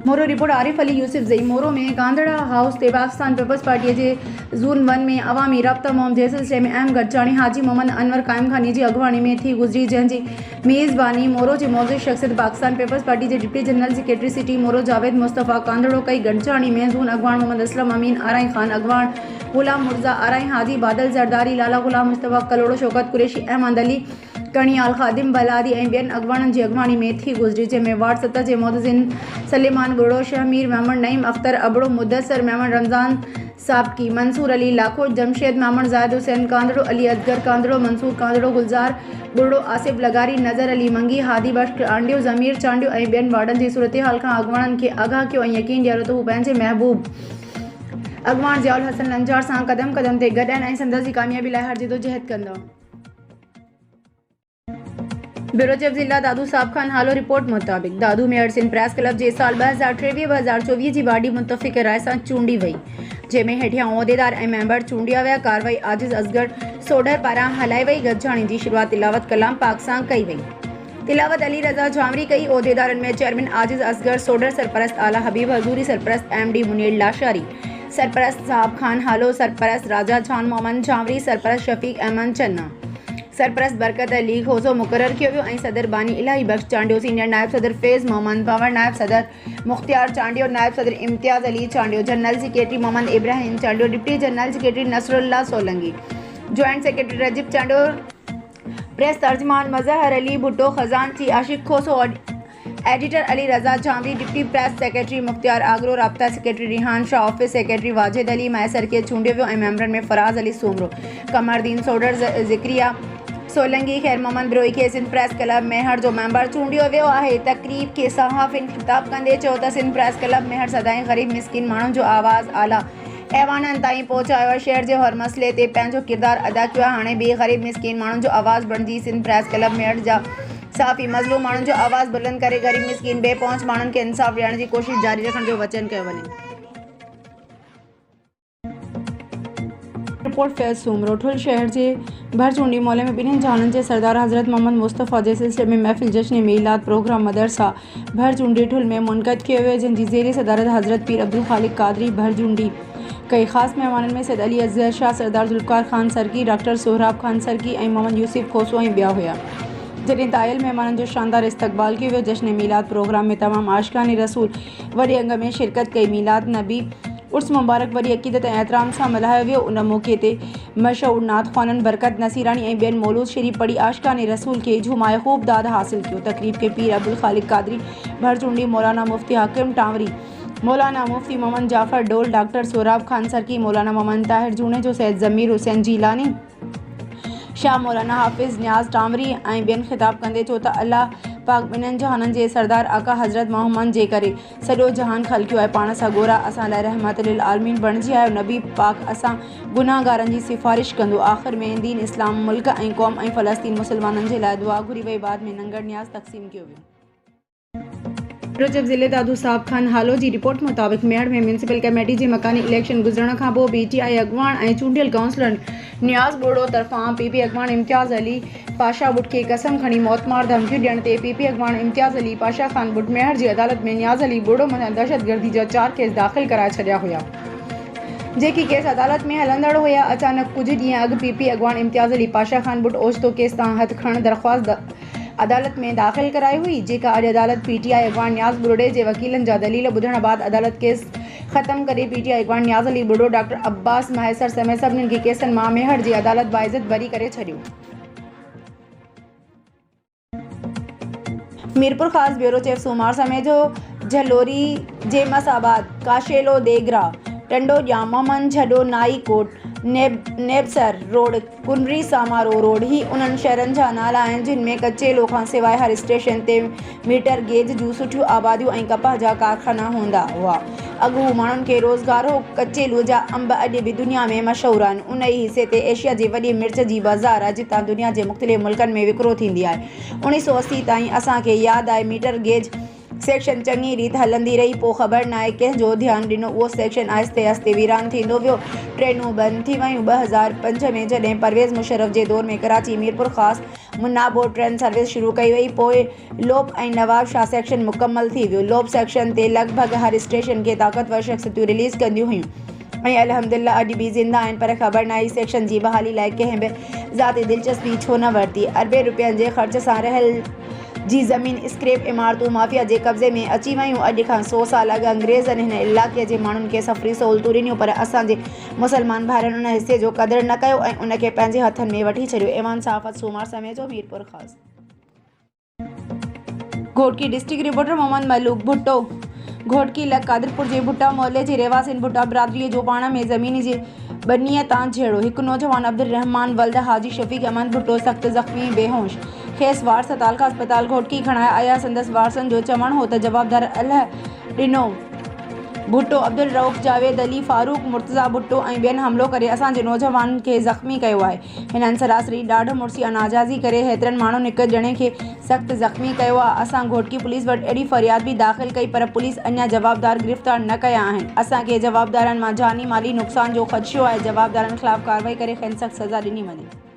मोरो रिपोर्ट आरिफ अली यूसुफ जई मोरो में कांदड़ा हाउस ते पाकिस्तान पीपल्स पार्टी के ज़ोन 1 में अवामी राब्ता मुहिम जे सिलसिले में अहम गॾिजाणी हाजी मोहम्मद अनवर कायम खानी जी अगवानी में थी गुज़री, जंहिंजी मेज़बानी मोरो जे मौजूद शख्सियत पाकिस्तान पीपल्स पार्टी के डिप्टी जनरल सेक्रेटरी सिटी मोरो जावेद मुस्तफ़ा कांदड़ो कई। गॾिजाणी में ज़ोन अगवान मोहम्मद असलम अमीन आराई खान अगवान गुलाम मुर्जा आराई हाजी बादल जरदारी लाला गुलाम मुस्तफ़ा कलोड़ो शौकत कुरैशी अहमद अली कणियाल खादिम बलादी ऐं ॿियनि अगवाननि जी अगवानी में थी गुज़री, जंहिंमें वार्ड 7 जे मोहतसिन सलेमान बुढ़ो शहमीर मेमन नईम अख्तर अबड़ो मुदसर मेमन रमज़ान साबकी मंसूर अली लाखोट जमशेद मेमन जायद हुसैन कांदड़ो अली असगर कांदड़ो मंसूर कांदड़ो गुलजार बुढ़ो आसिफ लगारी नज़र अली मंगी हादी बख्श चांडियो ज़मीर चांडियो ऐं ॿियनि वार्डनि जी सूरत हाल खां अगवाननि खे आगाह कयो ऐं यकीन ॾियारियो त हू पंहिंजे महबूब अगवान ज़ियाउल हसन लंजार सां कदम कदम ते गॾु आहिनि ऐं संदसि जी कामयाबी लाइ हर जिदोजहद कंदा। ब्यूरो चीफ ज़िला दादू साहब खान हालो रिपोर्ट मुताबिक़ दादू में अर्सिन प्रेस क्लब जे साल 2023-2024 जी बाडी मुतफ़िक़ राय सां चूंडी वई, जंहिंमें हेठियां उहिदेदार ऐं मेंबर चूंडिया विया। कार्रवाई आजिज़ असगर सोढर पारां हलाई वई। गॾिजाणी जी शुरूआत तिलावत कलाम पाक सां कई वई। तिलावत अली रज़ा झांवरी कई। उहिदेदारनि में चेयरमैन आजिज़ असगर सोढर, सरपरस्त आला हबीब हजूरी, सरपरस्त MD मुनीर लाशारी, सरपरस्त साहब खान हालो, सरपरस्त राजा छान मोहम्मद झांवरी, सरपरस्त शफीक अहमद चन्ना, सरपरस्त बरकत अली खोसो मुकर्रर किया वियो ऐं सदर बानी इलाही बख्श चांडियो, सीनियर नायब सदर फैज़ मोहम्मद पावर, नायब सदर मुख्तियार चांडियो, नायब सदर Imtiaz Ali Chandio, general secretary Mohammad Ibrahim Chandio, deputy general secretary Nasrullah Solangi, joint secretary Rajib Chandio, press तर्जमान मजहर अली भुट्टो, खजानची Ashiq Khoso, editor Ali Raza Jhanwari, deputy press secretary Mukhtiar Agro, राब्ता secretary Rehan Shah, office secretary Wajid Ali Maisar के चूंडियो वियो ऐं मेंबरनि में फराज अली सोमरो, कमरदीन सोडर, ज़िक्रिया सोलंगी, खैर मोहम्मद ब्रोई खे सिंध प्रेस क्लब मेहर जो मेंबर चूंडियो वियो आहे। तकरीब के सहाफ़िन ख़िताब कंदे चयो त सिंध प्रेस क्लब मेहर सदाईं ग़रीब मिसकिन माण्हुनि जो आवाज़ आला ऐवाननि ताईं पहुचायो आहे। शहर जे हर मसइले ते पंहिंजो किरदारु अदा कयो आहे। हाणे बि ग़रीब मिसकिन माण्हुनि जो आवाज़ बणिजी सिंध प्रेस क्लब मेहर जा साफ़ी मज़लूम माण्हुनि जो आवाज़ बुलंद करे ग़रीब मिसकिन बेपहुच माण्हुनि खे इंसाफ़ ॾियण जी कोशिशि जारी रखण जो वचन कयो वञे। रिपोर्ट फैज़ सूमरो ठुल शहर के भरचूंडी मोहल्ले में ॿिन्हिनि जहाननि के सरदार हज़रत मोहम्मद मुस्तफ़ा के सिलसिले में महफ़िल जश्न मीलाद प्रोग्राम मदरसा भरचूंडी ठुल में मुनक़द किया वियो, जिनकी ज़ेर सदारत हज़रत पीर अब्दुल खालिक कादरी भरचूंडी कई। ख़ास मेहमाननि में सैद अली असगर शाह, सरदार ज़ुल्फ़िकार खान सरकी, डॉक्टर सोहराब खान सरकी ऐं मोहम्मद यूसुफ खोसो ऐं ॿिया हुआ। जॾहिं तायल मेहमाननि जो शानदार इस्तक़बाल कियो वियो। जश्न मीलाद प्रोग्राम में तमाम आशिक़ान रसूल वॾे अंग में शिरकत कई। मीलाद नबी उर्स मुबारक वरी अक़ीदत ऐं एहतराम सां मल्हायो वियो। उन मौक़े ते मशहूर नात ख़्वाननि बरकत नसीरानी ऐं ॿियनि मौलूद शरीफ़ पढ़ी आशिक़ान रसूल खे झुमाए ख़ूब दाद हासिल कियो। तक़रीब के पीर अब्दुल खालिक कादरी भरचूंडी, मौलाना मुफ्ती हाकिम टांवरी, मौलाना मुफ्ती मोहम्मद जाफ़र डोल, डॉक्टर सोहराब खान सरकी, मौलाना मोहम्मद ताहिर जूने जो, सैयद ज़मीर हुसैन जीलानी शाह, मौलाना हाफ़िज़ न्याज़ टांवरी ऐं ॿियनि ख़िताब कंदे चयो त अल्लाह पाक ॿिन्हिनि जहाननि जे सरदार आका हज़रत मोहम्मद जे करे सॼो जहान ख़लक़ियो आहे। पाण सां गोरा असां लाइ रहमत लिल आलमीन बणिजी आयो। नबी पाक असां गुनाहगारनि जी सिफ़ारिश कंदो। आख़िर में दीन इस्लाम मुल्क ऐं क़ौम ऐं फ़लस्तीन मुसलमाननि जे लाइ दुआ घुरी वई। बाद में लंगर न्याज़ तक़सीम कयो वियो। ज़िले दादू साहब खान हालो जी रिपोर्ट मुताबिक़ मेहर में म्यूनसिपल कमेटी जे मकानी इलेक्शन गुज़रण खां पोइ PTI अगवान ऐं चूंडियल काउंसलर नियाज़ बोड़ो तरफ़ां PP अगवान इम्तियाज़ अली पाशा बुट खे कसम खणी मौतमार धमकियूं ॾियण ते PP अगवान इम्तियाज़ अली पाशा खान बुट मेहर जी अदालत में नियाज़ अली बोड़ो मथां दहशतगर्दी जा 4 केस दाख़िल कराए छॾिया हुआ, जेकी केस अदालत में हलंदड़ हुआ। अचानक कुछ ॾींहं अॻु PP अगवान इम्तियाज़ अली पाशा खान बुट ओचितो केस तां हथ खणण दरख़्वास्त अदालत में दाख़िल कराई हुई, जेका अॼु अदालत PTI अगवान नियाज़ बुर्डे जे वकीलनि जा दलील ॿुधण बाद अदालत केस ख़त्म करे PTI अगवान नियाज़ अली बुर्डो, डॉक्टर अब्बास महसर समेत सभिनी खे केसनि मां मेहर जी अदालत बाइज़त बरी करे छॾियो। मीरपुर ख़ास ब्यूरो चीफ सूमार समेजो झलोरी जेमसाबाद काशेलो देगरा टंडो ॼाम मोहम्मद झडो नाई कोट नेबसर रोड कुनरी सामारो रोड ही उन्हनि शहरनि जा नाला आहिनि जिन में कचेलो खां सवाइ हर स्टेशन ते मीटर गेज जूं सुठियूं आबादियूं ऐं कपाह जा कारखाना हूंदा हुआ। अॻु हू माण्हुनि खे रोज़गार हो। कचेलो जा अंब अॼु बि दुनिया में मशहूरु आहिनि। उन ई हिसे ते एशिया जी वॾी मिर्च जी बाज़ार आहे, जितां दुनिया जे मुख़्तलिफ़ मुल्कनि में विकिरो थींदी आहे। 1980 ताईं असांखे यादि आहे मीटर गेज सेक्शन चङी रीति हलंदी रही, पोइ ख़बर न आहे कंहिंजो ध्यानु ॾिनो। उहो सेक्शन आहिस्ते आहिस्ते वीरान थींदो वियो। ट्रेनूं बंदि थी वियूं। 2005 में जॾहिं परवेज़ मुशर्रफ जे दौर में कराची मीरपुर ख़ासि मुन्ना बोट ट्रेन सर्विस शुरू कई वई। पोइ लोप ऐं नवाब शाह सेक्शन मुकम्मल थी वियो। लोप सेक्शन ते लॻभॻि हर स्टेशन खे ताक़तवर शख़्सियतूं रिलीज़ कंदियूं हुयूं ऐं अल्हम्दुलिल्लाह अॼु बि ज़िंदा आहिनि, पर ख़बर न आई सेक्शन जी बहाली लाइ कंहिं बि ज़ाती दिलचस्पी छो न वरिती। अरबे रुपयनि जे ख़र्च सां रहियल जी ज़मीन स्क्रैप इमारतूं माफ़िया जे कब्ज़े में अची वियूं। अॼु खां 100 साल अॻु अंग्रेज़नि हिन इलाइक़े जे माण्हुनि खे सफ़री सहूलतूं ॾिनियूं, पर असांजे मुसलमान भाइरनि उन हिसे जो क़दुरु न कयो ऐं उन खे पंहिंजे हथनि में वठी छॾियो। ईमान सहाफ़त सूमार समय जो मीरपुर ख़ासि। घोटकी डिस्ट्रिक्ट रिपोर्टर मोहम्मद मलूक भुट्टो घोटकी लग कादिरपुर जे भुट्टा मोहल्ले जे रहवासियुनि भुट्टा बिरादरीअ जो पाण में ज़मीन जे बनीअ तां झेड़ो। हिकु नौजवान अब्दुल रहमान वल्द हाजी शफ़ीक अहमद भुट्टो सख़्त ज़ख़्मी बेहोश खेसि वारस तालका अस्पताल घोटकी खणाया आया। संदसि वारसनि जो चवणु हो त जवाबदार अल्लाह ॾिनो भुट्टो अब्दुल रऊफ़ जावेद अली फारूक मुर्तज़ा भुट्टो ऐं ॿियनि हमिलो करे असांजे नौजवान खे ज़ख़्मी कयो आहे। हिननि सरासरी ॾाढ मुड़सी नाजाइज़ी करे हेतिरनि माण्हुनि हिकु ॼणे खे सख़्तु ज़ख़्मी कयो आहे। असां घोटकी पुलिस वटि अहिड़ी फ़रियाद बि दाख़िल कई, पर पुलिस अञा जवाबदार गिरफ़्तार न कया आहिनि। असांखे जवाबदारनि मां जानी माली नुक़सान जो ख़दशो आहे। जवाबदारनि ख़िलाफ़ कार्रवाई करे खेनि सख़्त सज़ा ॾिनी वञे।